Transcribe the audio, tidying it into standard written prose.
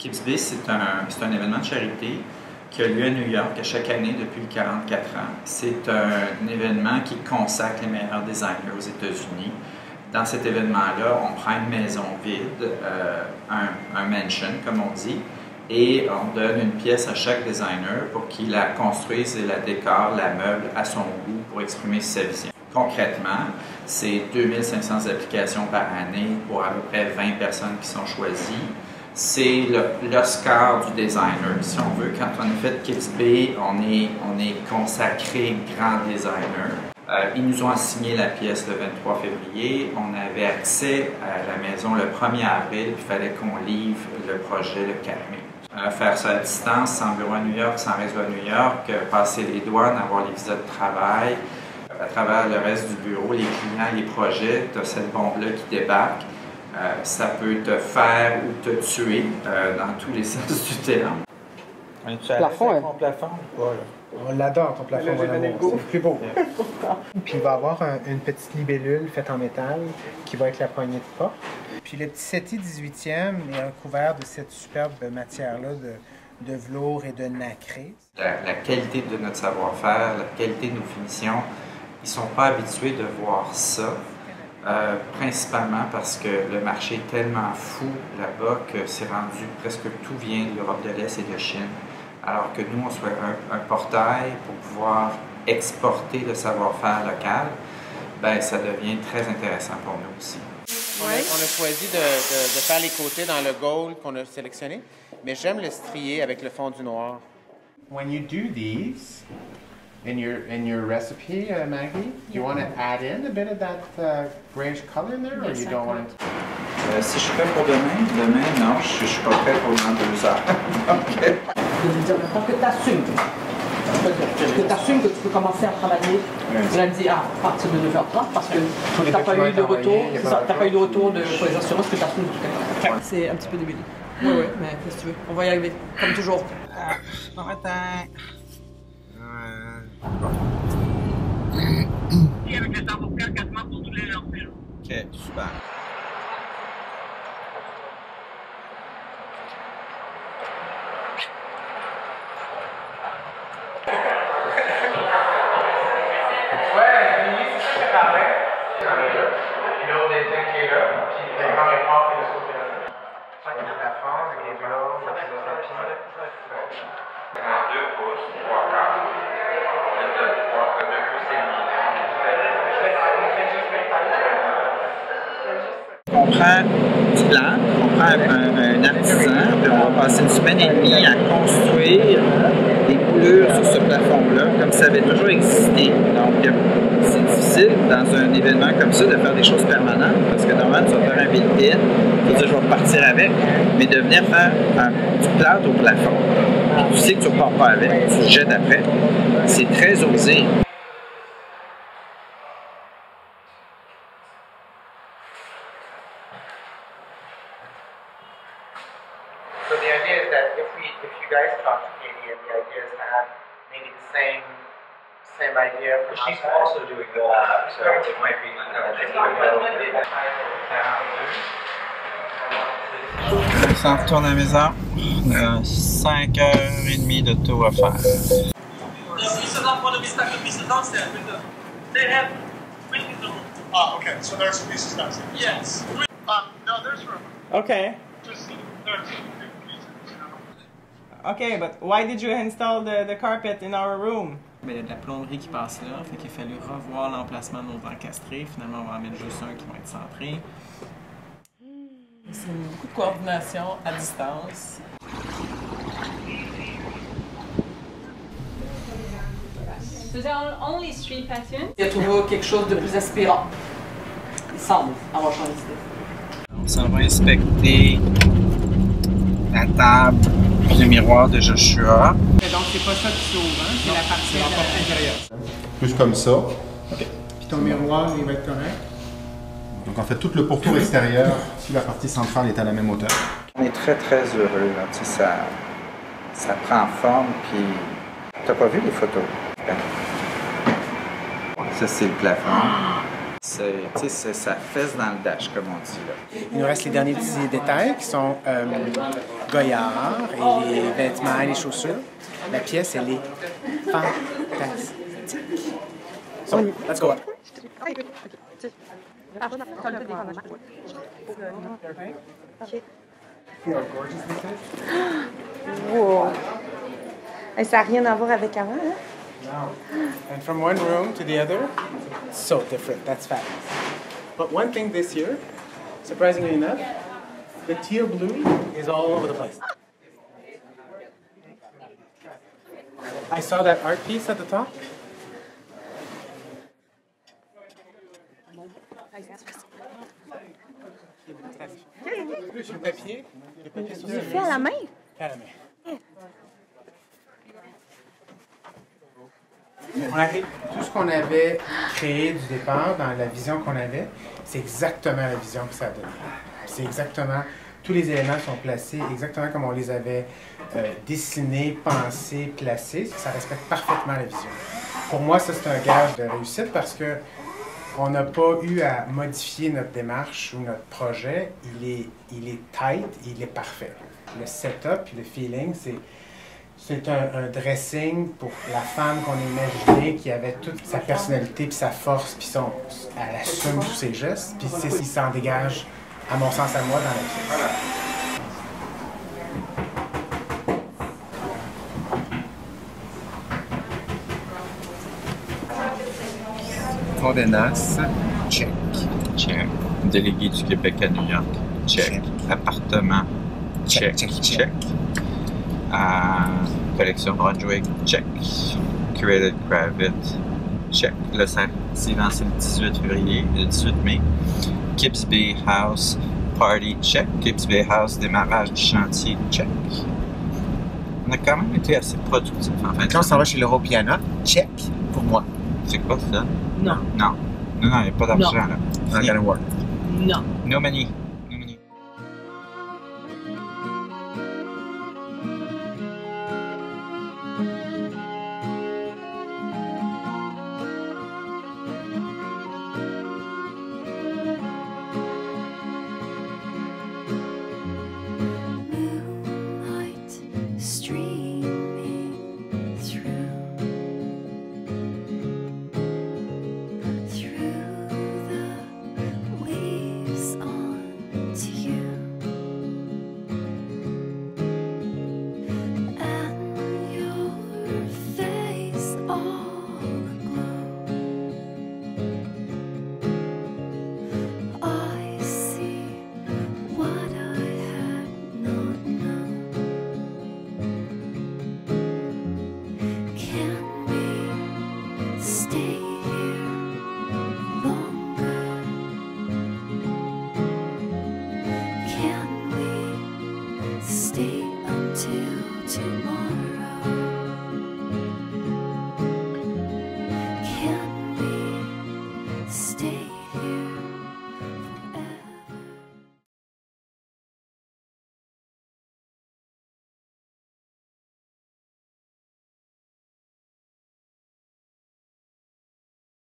Kips Bay, c'est un événement de charité qui a lieu à New York à chaque année depuis 44 ans. C'est un événement qui consacre les meilleurs designers aux États-Unis. Dans cet événement-là, on prend une maison vide, un mansion comme on dit, et on donne une pièce à chaque designer pour qu'il la construise et la décore, la meuble à son goût pour exprimer sa vision. Concrètement, c'est 2500 applications par année pour à peu près 20 personnes qui sont choisies. C'est l'Oscar du designer, si on veut. Quand on a fait Kips Bay, on est consacré grand designer. Ils nous ont assigné la pièce le 23 février. On avait accès à la maison le 1er avril, puis il fallait qu'on livre le projet le 4 mai. Faire ça à distance, sans bureau à New York, sans réseau à New York, passer les douanes, avoir les visas de travail. À travers le reste du bureau, les clients, les projets, tu as cette bombe-là qui débarque. Ça peut te faire ou te tuer dans tous les sens du terme. On est-tu à l'aise avec mon plafond ou pas, là? On l'adore, ton plafond, c'est le plus beau. Puis il va avoir une petite libellule faite en métal qui va avec la poignée de porte. Puis le petit settee 18e est recouvert de cette superbe matière-là de velours et de nacré. La qualité de notre savoir-faire, la qualité de nos finitions, ils ne sont pas habitués de voir ça. Principalement parce que le marché est tellement fou là-bas que c'est rendu presque tout vient de l'Europe de l'Est et de Chine. Alors que nous, on soit un portail pour pouvoir exporter le savoir-faire local, ben ça devient très intéressant pour nous aussi. On a choisi de faire les côtés dans le gold qu'on a sélectionné, mais j'aime le strier avec le fond du noir. When you do these in your recipe, Maggie, do you want to add in a bit of that grayish color in there, or you don't want it? Si je suis prêt pour demain, non, je suis pas prêt pour dans 2 heures. Okay. Je veux dire maintenant que tu assumes. Que tu assumes que tu peux commencer à travailler lundi à partir de 9h30 parce que tu n'as pas eu de retour. Tu n'as pas eu de retour pour les assurances que tu assumes tout à C'est un petit peu débile. Oui, mais qu'est-ce que tu veux? On va y arriver, comme toujours. Bon matin. Et avec le savoir-faire quasiment pour tous les langues. OK, super. On prend du blanc, on prend un artisan, puis on va passer une semaine et demie à construire des coulures sur ce plafond-là, comme ça avait toujours existé. Donc, c'est difficile dans un événement comme ça de faire des choses permanentes, parce que normalement, tu vas faire un built-in, tu vas dire je vais repartir avec, mais de venir faire du plâtre au plafond, puis tu sais que tu ne repars pas avec, tu le jettes après, c'est très osé. So the idea is that if you guys talk to Katie, and the idea is to have maybe the same idea. But she's also doing the lab, so it might be. On s'en retourne à la maison. On a 5h30 de tour à faire. The pieces of one of these type of pieces downstairs. They have waiting room. Ah, okay. So there's some pieces downstairs. Yes. No, there's room. Okay. Just there's big pieces. You know? Okay, but why did you install the carpet in our room? Il y a de la plomberie qui passe là, fait qu'il a fallu revoir l'emplacement de nos encastrés. Finalement, on va en mettre juste un qui va être centré. C'est beaucoup de coordination à distance. So there are only 3 patterns. Il a trouvé quelque chose de plus aspirant. Il semble avoir changé d'idée. On s'en va inspecter la table et le miroir de Joshua. Donc, c'est pas ça qui s'ouvre, hein? C'est la partie intérieure. Plus comme ça. OK. Puis ton miroir, il va être correct. Donc en fait, tout le pourtour extérieur, si la partie centrale est à la même hauteur. On est très très heureux, là. Tu sais, ça prend forme, puis t'as pas vu les photos? Ça c'est le plafond. ça fesse dans le dash, comme on dit. Là. Il nous reste les derniers petits détails qui sont Goyard et les vêtements et les chaussures. La pièce, elle est fantastique. So, let's go up. Wow. Ça n'a rien à voir avec avant, hein? No. And from one room to the other, so different. That's fabulous. But one thing this year, surprisingly enough, the teal blue is all over the place. I saw that art piece at the top. Le papier sur il est fait à la main? À la main. On arrive. Tout ce qu'on avait créé du départ dans la vision qu'on avait, c'est exactement la vision que ça a donné. C'est exactement, tous les éléments sont placés exactement comme on les avait dessinés, pensés, placés. Ça respecte parfaitement la vision. Pour moi, ça c'est un gage de réussite parce que on n'a pas eu à modifier notre démarche ou notre projet. Il est tight, il est parfait. Le setup et le feeling, c'est un dressing pour la femme qu'on a imaginée, qui avait toute sa personnalité, puis sa force, puis elle assume tous ses gestes, puis c'est ce qui s'en dégage, à mon sens, à moi, dans la pièce. Condé Nast, check. Check. Délégué du Québec à New York, check. Appartement, check. Collection Brunswick, check. Curated Kravitz, check. Le suivant, c'est le 18 février, le 18 mai. Kips Bay House, Party, check. Kips Bay House, démarrage du chantier, check. On a quand même été assez productifs en fait. Quand on s'en va chez l'Europiana, check pour moi. C'est quoi ça? Non. Non. Non, il n'y a pas d'argent là. Not gonna work. Non. No money.